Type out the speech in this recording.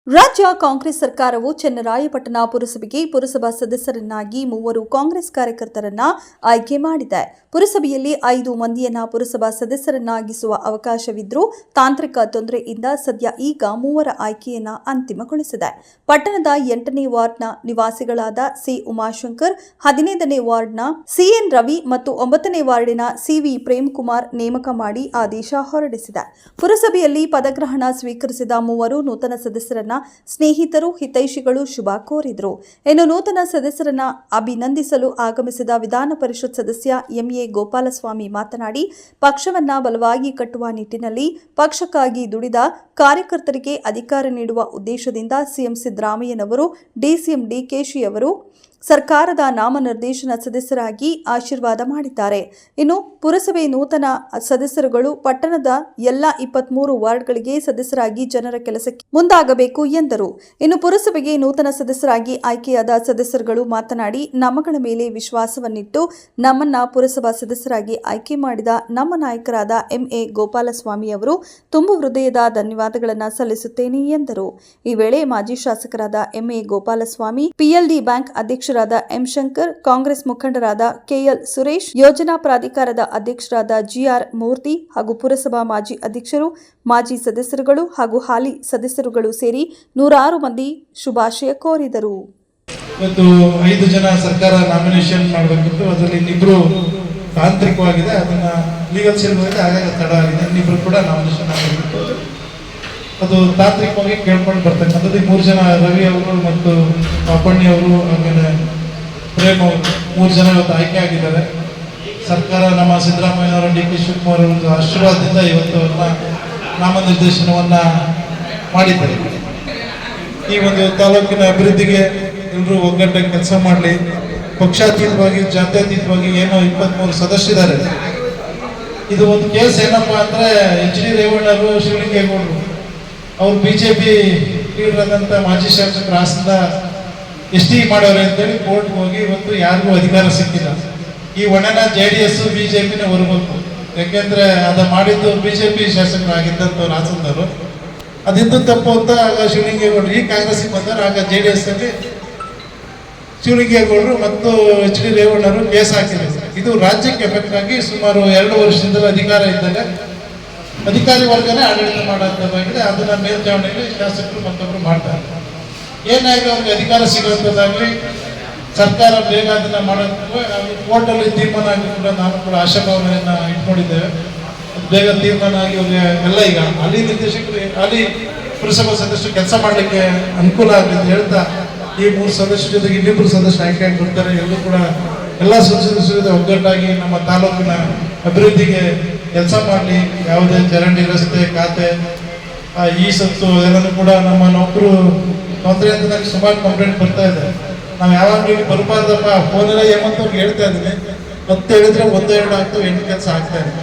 ರಾಜ್ಯ ಕಾಂಗ್ರೆಸ್ ಸರ್ಕಾರವು ಚನ್ನರಾಯಪಟ್ಟಣ ಪುರಸಭೆಗೆ ಪುರಸಭಾ ಸದಸ್ಯರನ್ನಾಗಿ 3 ಕಾಂಗ್ರೆಸ್ ಕಾರ್ಯಕರ್ತರನ್ನ ಆಯ್ಕೆ ಮಾಡಿದೆ. ಪುರಸಭೆಯಲ್ಲಿ 5 ಮಂದಿಯನ್ನ ಪುರಸಭಾ ಸದಸ್ಯರನ್ನಾಗಿಸುವ ಅವಕಾಶವಿದ್ದರೂ ತಾಂತ್ರಿಕ ತೊಂದರೆಯಿಂದ ಸದ್ಯ ಈಗ 3 ಆಯ್ಕೆಯನ್ನ ಅಂತಿಮಗೊಳಿಸಿದೆ. ಪಟ್ಟಣದ 8ನೇ ವಾರ್ಡ್ನ ನಿವಾಸಿಗಳಾದ ಸಿ ಉಮಾಶಂಕರ್, 15ನೇ ವಾರ್ಡ್ನ ಸಿಎನ್ ರವಿ ಮತ್ತು 9ನೇ ವಾರ್ಡಿನ ಸಿವಿ ಪ್ರೇಮ್ಕುಮಾರ್ ನೇಮಕ ಮಾಡಿ ಆದೇಶ ಹೊರಡಿಸಿದೆ. ಪುರಸಭೆಯಲ್ಲಿ ಪದಗ್ರಹಣ ಸ್ವೀಕರಿಸಿದ 3 ನೂತನ ಸದಸ್ಯರನ್ನ ಸ್ನೇಹಿತರು, ಹಿತೈಷಿಗಳು ಶುಭ ಕೋರಿದರು. ಇನ್ನು ನೂತನ ಸದಸ್ಯರನ್ನ ಅಭಿನಂದಿಸಲು ಆಗಮಿಸಿದ ವಿಧಾನ ಪರಿಷತ್ ಸದಸ್ಯ ಎಂಎ ಗೋಪಾಲಸ್ವಾಮಿ ಮಾತನಾಡಿ, ಪಕ್ಷವನ್ನ ಬಲವಾಗಿ ಕಟ್ಟುವ ನಿಟ್ಟಿನಲ್ಲಿ ಪಕ್ಷಕ್ಕಾಗಿ ದುಡಿದ ಕಾರ್ಯಕರ್ತರಿಗೆ ಅಧಿಕಾರ ನೀಡುವ ಉದ್ದೇಶದಿಂದ ಸಿಎಂ ಸಿದ್ದರಾಮಯ್ಯನವರು, ಡಿಸಿಎಂ ಡಿಕೆಶಿಯವರು ಸರ್ಕಾರದ ನಾಮನಿರ್ದೇಶನ ಸದಸ್ಯರಾಗಿ ಆಶೀರ್ವಾದ ಮಾಡಿದ್ದಾರೆ. ಇನ್ನು ಪುರಸಭೆ ನೂತನ ಸದಸ್ಯರುಗಳು ಪಟ್ಟಣದ ಎಲ್ಲ 23 ವಾರ್ಡ್ಗಳಿಗೆ ಸದಸ್ಯರಾಗಿ ಜನರ ಕೆಲಸಕ್ಕೆ ಮುಂದಾಗಬೇಕು ಎಂದರು. ಇನ್ನು ಪುರಸಭೆಗೆ ನೂತನ ಸದಸ್ಯರಾಗಿ ಆಯ್ಕೆಯಾದ ಸದಸ್ಯರುಗಳು ಮಾತನಾಡಿ, ನಮ್ಮಗಳ ಮೇಲೆ ವಿಶ್ವಾಸವನ್ನಿಟ್ಟು ನಮ್ಮನ್ನ ಪುರಸಭಾ ಸದಸ್ಯರಾಗಿ ಆಯ್ಕೆ ಮಾಡಿದ ನಮ್ಮ ನಾಯಕರಾದ ಎಂಎ ಗೋಪಾಲಸ್ವಾಮಿ ಅವರು ತುಂಬು ಹೃದಯದ ಧನ್ಯವಾದಗಳನ್ನು ಸಲ್ಲಿಸುತ್ತೇನೆ ಎಂದರು. ಈ ವೇಳೆ ಮಾಜಿ ಶಾಸಕರಾದ ಎಂಎ ಗೋಪಾಲಸ್ವಾಮಿ, ಪಿಎಲ್ಡಿ ಬ್ಯಾಂಕ್ ಅಧ್ಯಕ್ಷರಾದ ಎಂ ಶಂಕರ್, ಕಾಂಗ್ರೆಸ್ ಮುಖಂಡರಾದ ಕೆಎಲ್ ಸುರೇಶ್, ಯೋಜನಾ ಪ್ರಾಧಿಕಾರದ ಅಧ್ಯಕ್ಷರಾದ ಜಿಆರ್ ಮೂರ್ತಿ ಹಾಗೂ ಪುರಸಭಾ ಮಾಜಿ ಅಧ್ಯಕ್ಷರು, ಮಾಜಿ ಸದಸ್ಯರುಗಳು ಹಾಗೂ ಹಾಲಿ ಸದಸ್ಯರುಗಳು ಸೇರಿ 106 ಮಂದಿ ಶುಭಾಶಯ ಕೋರಿದರು. ಇವತ್ತು 5 ಜನ ಸರ್ಕಾರ ನಾಮಿನೇಷನ್ ಮಾಡಬೇಕಿತ್ತು. ಅದರಲ್ಲಿ ಇನ್ನಿಬ್ರು ತಾಂತ್ರಿಕವಾಗಿದೆ, ಅದನ್ನ ಲೀಗಲ್ ಸೆಲ್ವಾಗಿದೆ, ಹಾಗಾಗಿ ತಡ ಆಗಿದೆ. ಇನ್ನಿಬ್ರು ಕೂಡ ನಾಮಿನೇಷನ್ ಆಗಬೇಕಿತ್ತು. ಅದು ತಾಂತ್ರಿಕವಾಗಿ ಕೇಳ್ಕೊಂಡು ಬರ್ತಕ್ಕಂಥದ್ದು. 3 ಜನ ರವಿ ಅವರು ಮತ್ತು ಪಾಪಣ್ಣಿ ಅವರು ಆಮೇಲೆ ಪ್ರೇಮ್ ಅವರು 3 ಜನ ಇವತ್ತು ಆಯ್ಕೆ ಆಗಿದ್ದಾರೆ. ಸರ್ಕಾರ ನಮ್ಮ ಸಿದ್ದರಾಮಯ್ಯನವರು, ಡಿ.ಕೆ. ಶಿವಕುಮಾರ್ ಅವರ ಆಶೀರ್ವಾದದಿಂದ ಇವತ್ತು ನಾಮನಿರ್ದೇಶನವನ್ನ ಮಾಡಿದ್ದಾರೆ. ಈ ಒಂದು ತಾಲೂಕಿನ ಅಭಿವೃದ್ಧಿಗೆ ಎಲ್ಲರೂ ಒಗ್ಗಟ್ಟಾಗಿ ಕೆಲಸ ಮಾಡಲಿ. ಪಕ್ಷಾತೀತವಾಗಿ, ಜಾತ್ಯತೀತವಾಗಿ ಏನೋ 23 ಸದಸ್ಯರಿದ್ದಾರೆ. ಇದು ಒಂದು ಕೇಸ್ ಏನಪ್ಪಾ ಅಂದ್ರೆ ಎಚ್.ಡಿ. ರೇವಣ್ಣರು, ಶಿವಲಿಂಗೇಗೌಡರು ಅವ್ರು ಬಿಜೆಪಿ ಲೀಡರಾದಂಥ ಮಾಜಿ ಶಾಸಕರ ಹಾಸನದ ಎಸ್ಟಿ ಮಾಡೋರು ಅಂತೇಳಿ ಕೋರ್ಟ್ಗೆ ಹೋಗಿ ಇವತ್ತು ಯಾರಿಗೂ ಅಧಿಕಾರ ಸಿಕ್ಕಿಲ್ಲ. ಈ ಒಣನ JDS ಬಿಜೆಪಿನ ಹೊರಬೇಕು. ಯಾಕೆಂದ್ರೆ ಅದ ಮಾಡಿದ್ದು ಬಿಜೆಪಿ ಶಾಸಕರಾಗಿದ್ದಂಥವ್ರು ಹಾಸನದವರು. ಅದಿದ್ದು ತಪ್ಪು ಅಂತ ಆಗ ಶಿವಲಿಂಗೇಗೌಡರು ಈ ಕಾಂಗ್ರೆಸ್ಗೆ ಬಂದರು. ಆಗ JDS ಅಲ್ಲಿ ಶಿವಲಿಂಗೇಗೌಡರು ಮತ್ತು ಎಚ್.ಡಿ. ರೇವಣ್ಣರು ಕೇಸ್ ಹಾಕಿದ್ರು. ಇದು ರಾಜ್ಯಕ್ಕೆ ಎಫೆಕ್ಟ್ ಆಗಿ ಸುಮಾರು 2 ವರ್ಷದಿಂದ ಅಧಿಕಾರ ಇದ್ದಾಗ ಅಧಿಕಾರಿ ವರ್ಗನೇ ಆಡಳಿತ ಮಾಡೋದಾಗಿದೆ. ಅದನ್ನ ಮೇಲ್ಚಾವಣಿಯಲ್ಲಿ ಶಾಸಕರು ಮತ್ತೊಬ್ಬರು ಮಾಡ್ತಾರೆ. ಏನಾಗಿ ಅವ್ರಿಗೆ ಅಧಿಕಾರ ಸಿಗುವಂಥದ್ದಾಗಲಿ, ಸರ್ಕಾರ ಬೇಗ ಅದನ್ನ ಮಾಡೋದಕ್ಕೂ ಕೋರ್ಟಲ್ಲಿ ತೀರ್ಮಾನ ಆಗಿ ಕೂಡ ನಾವು ಕೂಡ ಆಶಾಭಾವನೆಯನ್ನ ಇಟ್ಕೊಂಡಿದ್ದೇವೆ. ಬೇಗ ತೀರ್ಮಾನ ಆಗಿ ಎಲ್ಲ ಈಗ ಅಲ್ಲಿ ನಿರ್ದೇಶಕರು, ಅಲ್ಲಿ ಪುರಸಭಾ ಸದಸ್ಯರು ಕೆಲಸ ಮಾಡಲಿಕ್ಕೆ ಅನುಕೂಲ ಆಗುತ್ತೆ ಅಂತ ಹೇಳ್ತಾ ಈ 3 ಸದಸ್ಯರ ಜೊತೆಗೆ ಇನ್ನಿಬ್ಬರು ಸದಸ್ಯರು ಆಯ್ಕೆಯಾಗಿ ಬರ್ತಾರೆ. ಎಲ್ಲರೂ ಕೂಡ ಎಲ್ಲ ಸದಸ್ಯರ ಒಗ್ಗಟ್ಟಾಗಿ ನಮ್ಮ ತಾಲೂಕಿನ ಅಭಿವೃದ್ಧಿಗೆ ಕೆಲಸ ಮಾಡಲಿ. ಯಾವುದೇ ಚರಂಡಿ, ರಸ್ತೆ, ಖಾತೆ, ಈ ಸತ್ತು ಎಲ್ಲನೂ ಕೂಡ ನಮ್ಮ ನೌಕರು ತೊಂದರೆ ಅಂತ ನನಗೆ ಸುಮಾರು ಕಂಪ್ಲೇಂಟ್ ಬರ್ತಾ ಇದೆ. ನಾವು ಯಾವಾಗಲೂ ಬರಬಾರ್ದಪ್ಪ, ಫೋನೆಲ್ಲ ಏಮಂತ ಹೇಳ್ತಾ ಇದ್ದೀನಿ. 10 ಹೇಳಿದ್ರೆ 1-2 ಆಗ್ತವೆ, 8 ಕೆಲಸ ಆಗ್ತಾ ಇದೆ.